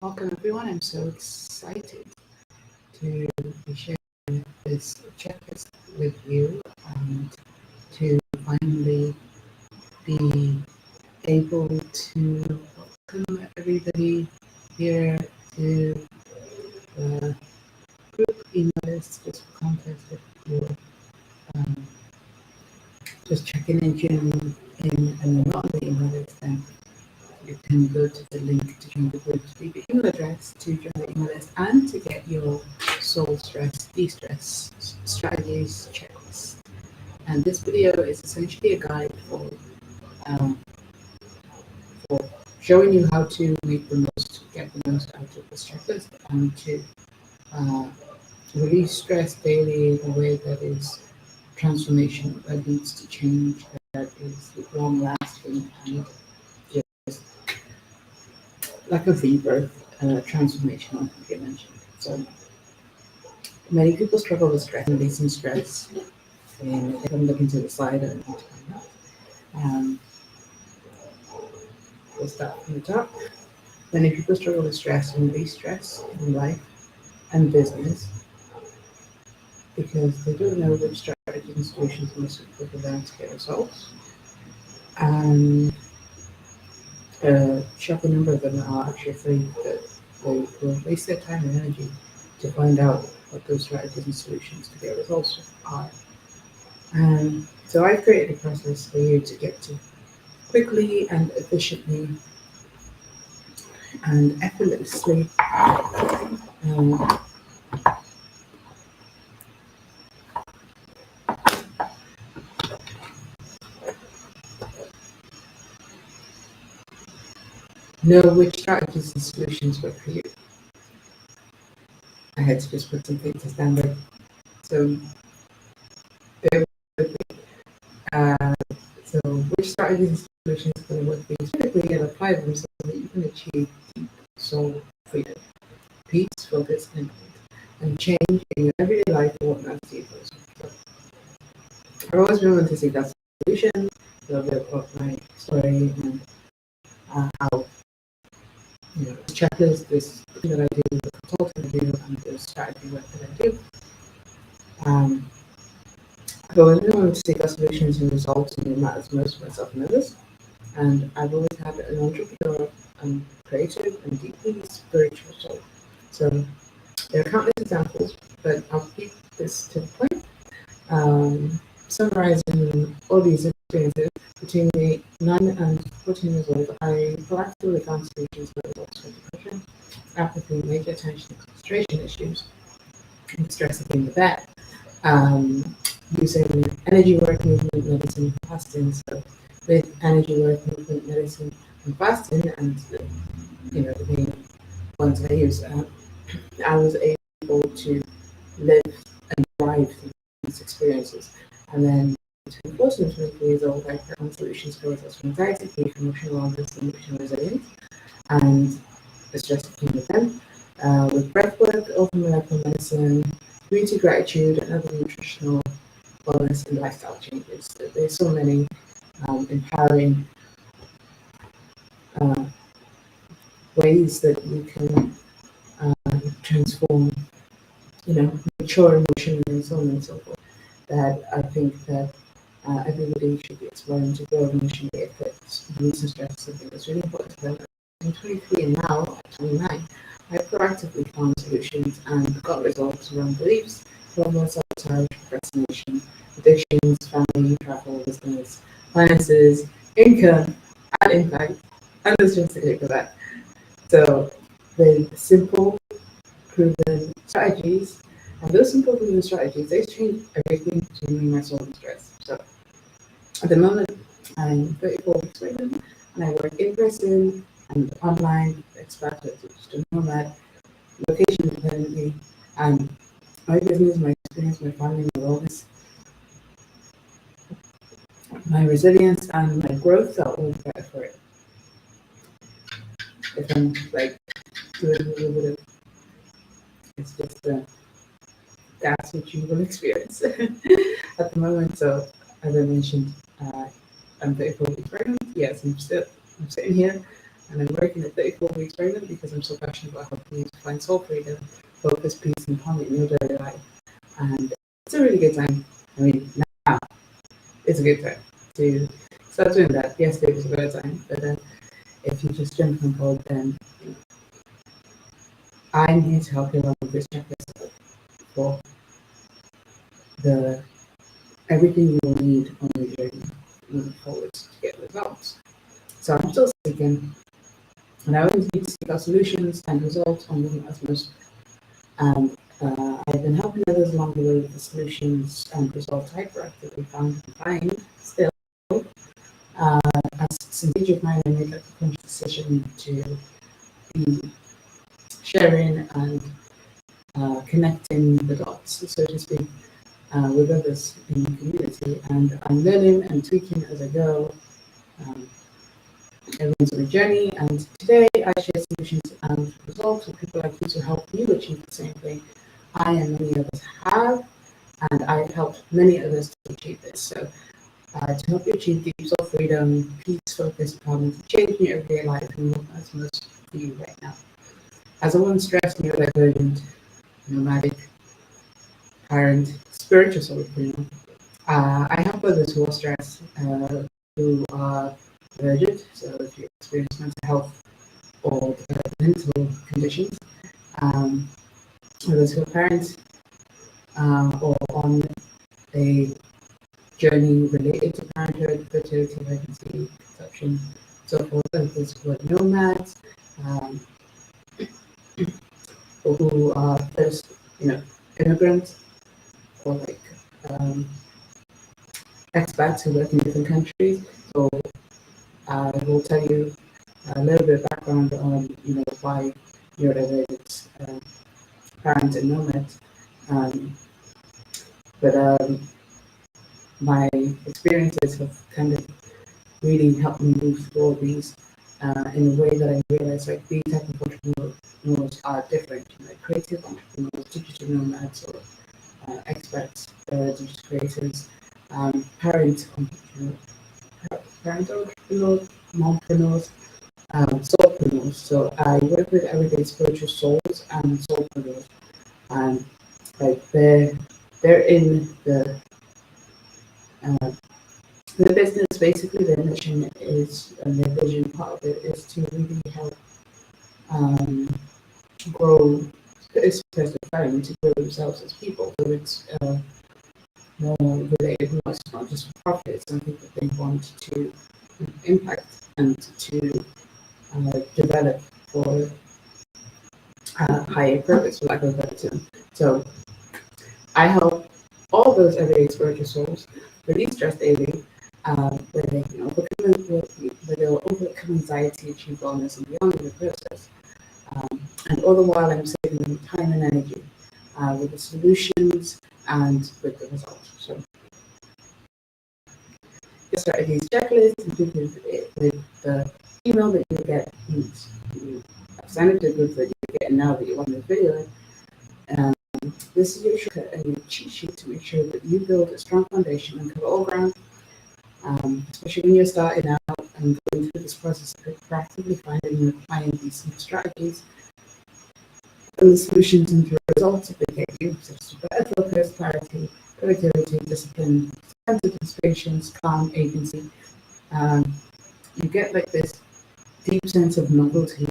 Welcome everyone. I'm so excited to be sharing this checklist with you and to finally be able to welcome everybody here to the group email list. Just for context, if you're um, just checking in, tuning in and you're not on the email list, then you can go to the link to join the group, to leave your email address to join the email list, and to get your soul stress, de-stress strategies checklist. And this video is essentially a guide um, for showing you how to get the most out of this checklist, and to uh, release stress daily in a way that is transformation, that leads to change, that is long lasting, and just like a rebirth, transformational dimension. So many people struggle with stress and releasing stress. And if I'm looking to the slide, um, we'll start from the top. Many people struggle with stress and release stress in life and business because they don't know which strategies and solutions are most suitable for them to get results. And a shocking number of them are actually afraid that they will waste their time and energy to find out what those strategies and solutions to get results are. So I've created a process for you to get to quickly and efficiently and effortlessly um, know which strategies and solutions work for you. I had to just put some things to standard. So bear with me. Uh, so which strategies and solutions are going to work for you specifically, and apply them so that you can achieve deep soul freedom, peace, focus, and change in your everyday life and what matters to you. So I've always been wanting to see that solution, a little bit of my story, and how this checklist, this thing that I do, the consulting I do, and the strategy work that I do. I've always been wanting to seek out solutions and results in what matters most to myself and others. And I've always had an entrepreneur and creative and deeply spiritual soul. So there are countless examples, but I'll keep this to the point. Summarizing all these experiences, between the 9 and 14 years old, I proactively found solutions for results for depression, apathy, major attention and concentration issues, and stress being the bad. Using energy work, movement, medicine, and fasting. So with energy work, movement, medicine, and fasting, and the main ones I use, I was able to live and thrive through these experiences. And then between 14 and 23 years old, I found solutions for results from anxiety, grief, emotional wellness, and emotional resilience, and the stress that came with them. With breath work, open molecular medicine, beauty, gratitude, and other nutritional wellness and lifestyle changes. There's so many empowering uh, ways that you can transform, mature emotionally and so on and so forth, that I think that everybody should be exploring to grow emotionally if it's release and stress, something that's really important to them. I'm 23 and now at 29, I proactively found solutions and got results around beliefs, trauma, self-sabotage, procrastination, addictions, family, travel, business, finances, income, and impact, and there's just a for that. So with simple, proven strategies, and those simple, proven strategies, they change everything between my soul and stress. So at the moment, I'm 34 weeks pregnant, and I work in person and online, expat, digital nomad, location independently, and my business, my experience, my family, my wellness, my resilience, and my growth are all better for it. If I'm like doing a little bit of, it's just that's what you will experience at the moment. So as I mentioned, I'm 34 weeks pregnant. Yes, I'm sitting here. And I'm working at 34 weeks pregnant because I'm so passionate about helping you to find soul freedom, focus, peace, and harmony in your daily life. And it's a really good time. I mean, now it's a good time to start doing that. Yesterday was a bad time, but if you just jump on board, then I'm here to help you along with this checklist for the everything you will need on your journey moving forward to get results. So I'm still seeking, and I always need to seek out solutions and results on moving as most. And I've been helping others along the way with the solutions and results I've proactively found and find still. Uh, as since age of mine, I made like a conscious decision to be sharing and connecting the dots, so to speak, with others in the community. And I'm learning and tweaking as I go. Um, Everyone's on a journey, and today I share solutions and results with people like you to help you achieve the same thing I and many others have, and I've helped many others to achieve this. So, to help you achieve deep soul freedom, peace, focus, empowerment, change in your everyday life, and what matters most for you right now. As a one stressed, neurodivergent, nomadic, parent, spiritual solopreneur, I help others who are stressed, who are divergent, so if you experience mental health or mental conditions, um, others who are parents or on a journey related to parenthood, fertility, pregnancy, conception, so forth, others who are nomads, um, or who are first, immigrants, or like expats who work in different countries. So I will tell you a little bit of background on, why neurodivergent parents and nomads. Um, but my experiences have kind of really helped me move through all these in a way that I realize like these type of entrepreneurs are different, like creative entrepreneurs, digital nomads, or experts, digital creators, parent entrepreneurs, mompreneurs, soulpreneurs. So I work with everyday spiritual souls and soulpreneurs, and like they're in uh, the business. Basically, their mission is, and their vision part of it is to really help um, grow, it's personal to grow themselves as people. So it's more related, it's not just for profit, it's something that they want to impact and to develop for higher purpose, for lack of a better term. So I help all those everyday spiritual souls release stress daily, where they can where they'll overcome anxiety, achieve wellness, and beyond in the process. And all the while, I'm saving them time and energy with the solutions and with the results. So, get started these checklists, including with the email that you get. You sign up to the group that you get now that you're watching this video. Um, this is your shortcut and your cheat sheet to make sure that you build a strong foundation and cover all ground, especially when you're starting out and going through this process of practically finding and applying these strategies and the solutions into results that they get you, such as better focus, clarity, productivity, discipline, sensitive patience, calm, agency. Um, you get like this deep sense of novelty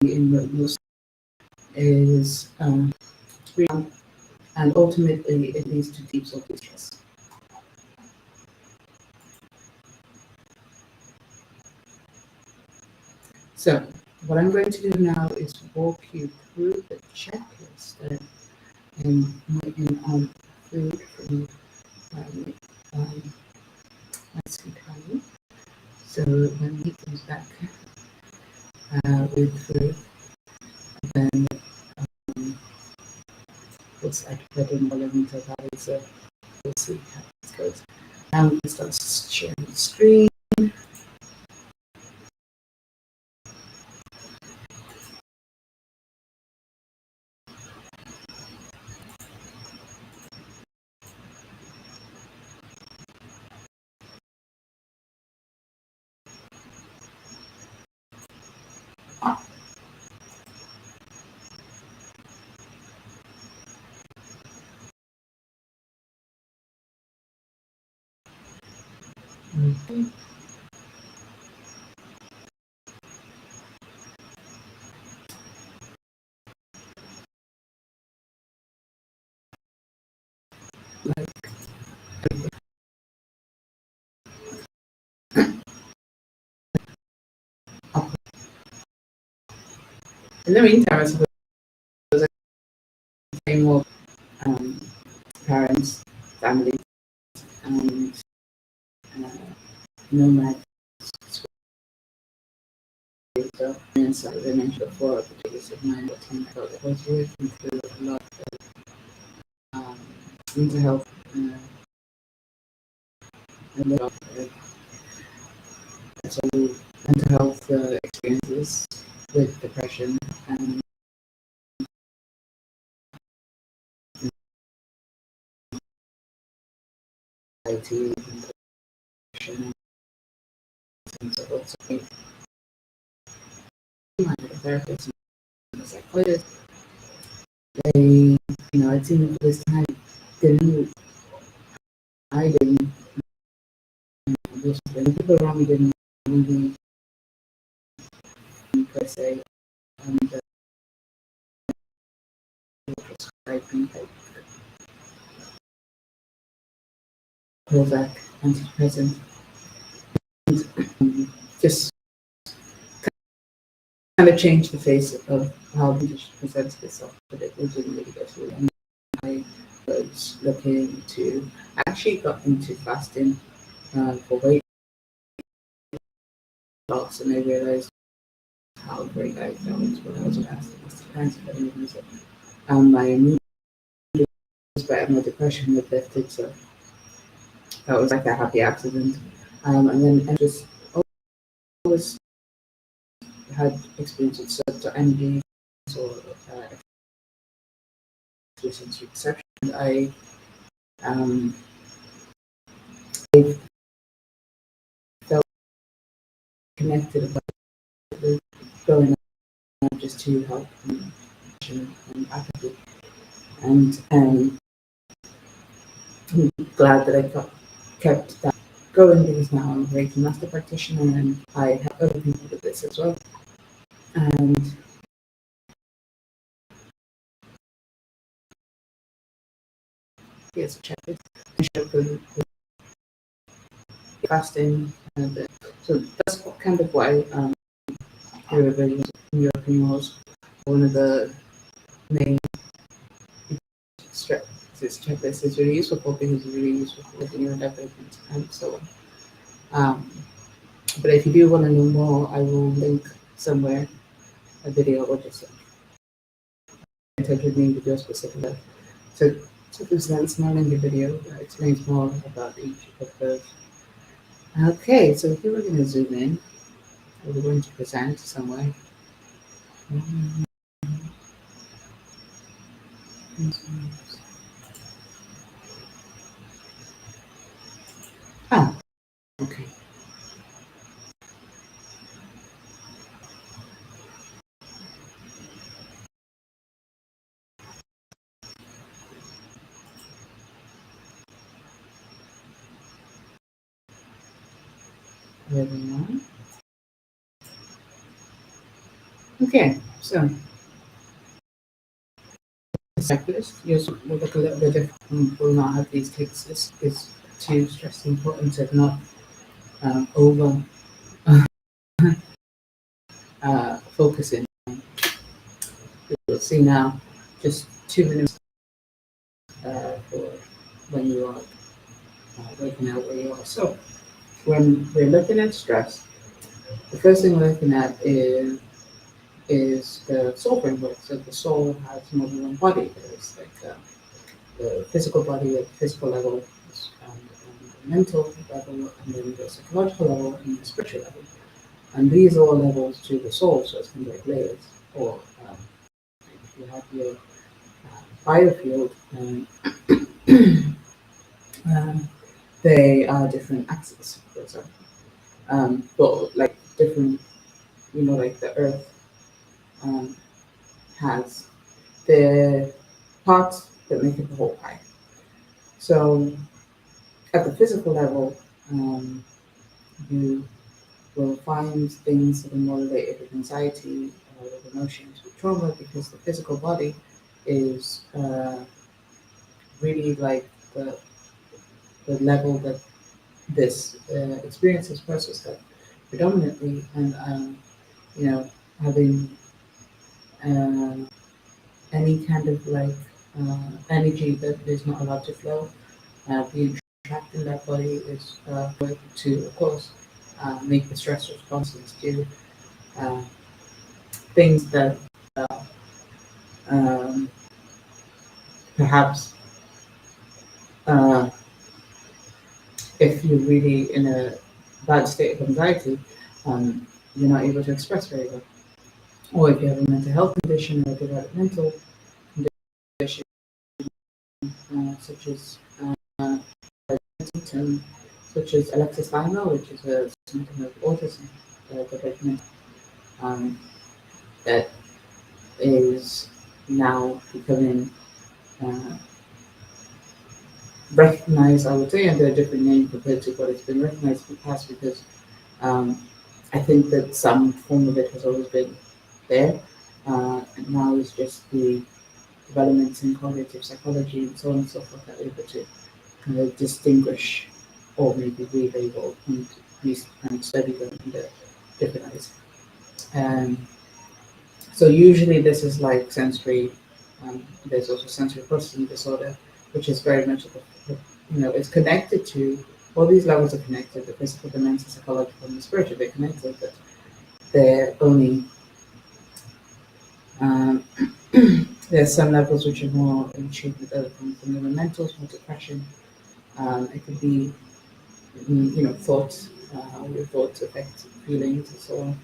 in what most is real, and ultimately it leads to deep soul distress. So what I'm going to do now is walk you through the checklist that I'm making on food from um, Mexican County. So when he comes back with food, then looks like I didn't believe into that. So we'll see how this goes. I'm going to start sharing the screen. Mhm. Like, in the meantime, I suppose I say more um, parents, family, and uh, nomad. So, and so I mentioned before, the biggest of mine was when I was working through a lot of um, mental health and a lot of so mental health experiences with depression and anxiety and depression and so forth. So my therapist and the psychologist, they, I'd seen them for this time. They knew I didn't, just when people around me didn't really per se, and prescribe me like Prozac, antidepressant, just kind of changed the face of how the condition presents itself, but it didn't really go through. And I was looking to, I actually got into fasting for weight loss, and I realized how great I felt when I was fasting. It's the kinds of things that my mood was better, my depression was lifted, so that was like a happy accident. And then I just always had experience with certain energy or sensory perception. Um, I felt connected about the growing up just to help and apathy. And I'm glad that I kept that going because now I'm a Reiki master practitioner and I help other people with this as well. And here's a checklist. I show the fasting and so that's kind of why everybody in European was one of the main this checklist is really useful for because it's really useful for the neurodivergent and so on. But if you do want to know more, I will link somewhere a video or just in touch with me with your specific. So, so for instance, now in the video that explains more about each of those. Okay, so if you were going to zoom in, we're going to present somewhere. Ah, okay. There we are. Okay, so the checklist, yours will look a little bit different. Will not have these ticks. This is to stress the importance of not over focusing. You'll see now just 2 minutes for when you are working out where you are. So when we're looking at stress, the first thing we're looking at is the soul framework. So the soul has more than one body. There's like the physical body at the physical level, and the mental level, and then the psychological level, and the spiritual level. And these are all levels to the soul, so it's kind of like layers. Or if you have your biofield, um, they are different axes, for example. But like different, like the earth. um, has the parts that make it the whole pie. So at the physical level, you will find things that are more related with anxiety or with emotions, with trauma, because the physical body is really like the level that this experience is processed at predominantly, and you know, having uh, any kind of like energy that is not allowed to flow, being trapped in that body is going to, of course, make the stress responses to uh, things that uh, um, perhaps uh, if you're really in a bad state of anxiety, you're not able to express very well. Or if you have a mental health condition or a developmental condition, such as symptom, such as alexithymia, which is a symptom of autism, development, um, that is now becoming uh, recognized, I would say, under a different name compared to what it's been recognized in the past, because um, I think that some form of it has always been there. And now it's just the developments in cognitive psychology and so on and so forth that are able to kind of distinguish or maybe relabel and study them in the different ways. Um, so usually this is like sensory. There's also sensory processing disorder, which is very much it's connected to all these levels are connected. The physical, the mental, psychological, and the spiritual. They're connected, but they're only um, there's some levels which are more in tune with other things. And the mental, more depression. It could be thoughts, how your thoughts affect feelings and so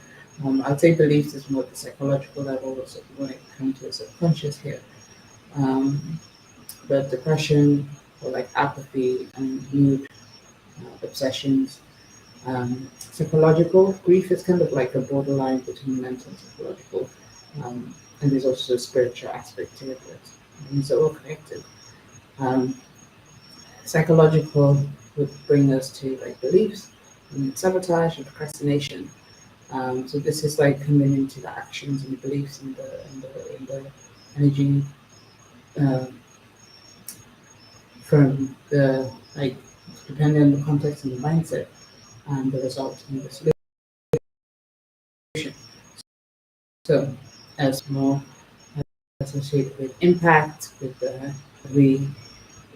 on. I'd say beliefs is more at the psychological level, so if you want to come to a subconscious here. Um, but depression or like apathy and mood, obsessions, psychological grief is kind of like a borderline between mental and psychological. And there's also a spiritual aspect to it, but these are all connected. Um, Psychological would bring us to like beliefs and sabotage and procrastination. So this is like coming into the actions and the beliefs and the energy um, from the like depending on the context and the mindset and the result and the solution. So as more associated with impact, with the we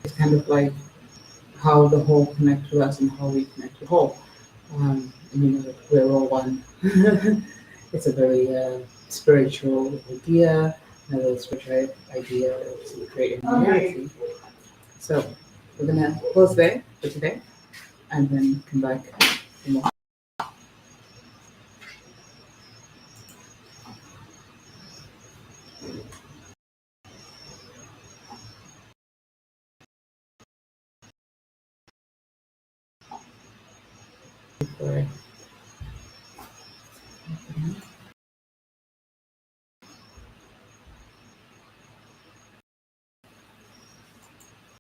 it's kind of like how the whole connects to us and how we connect to the whole. And we're all one. It's a very spiritual idea, another spiritual idea is creating reality. So we're gonna pause there for today and then come back for more. For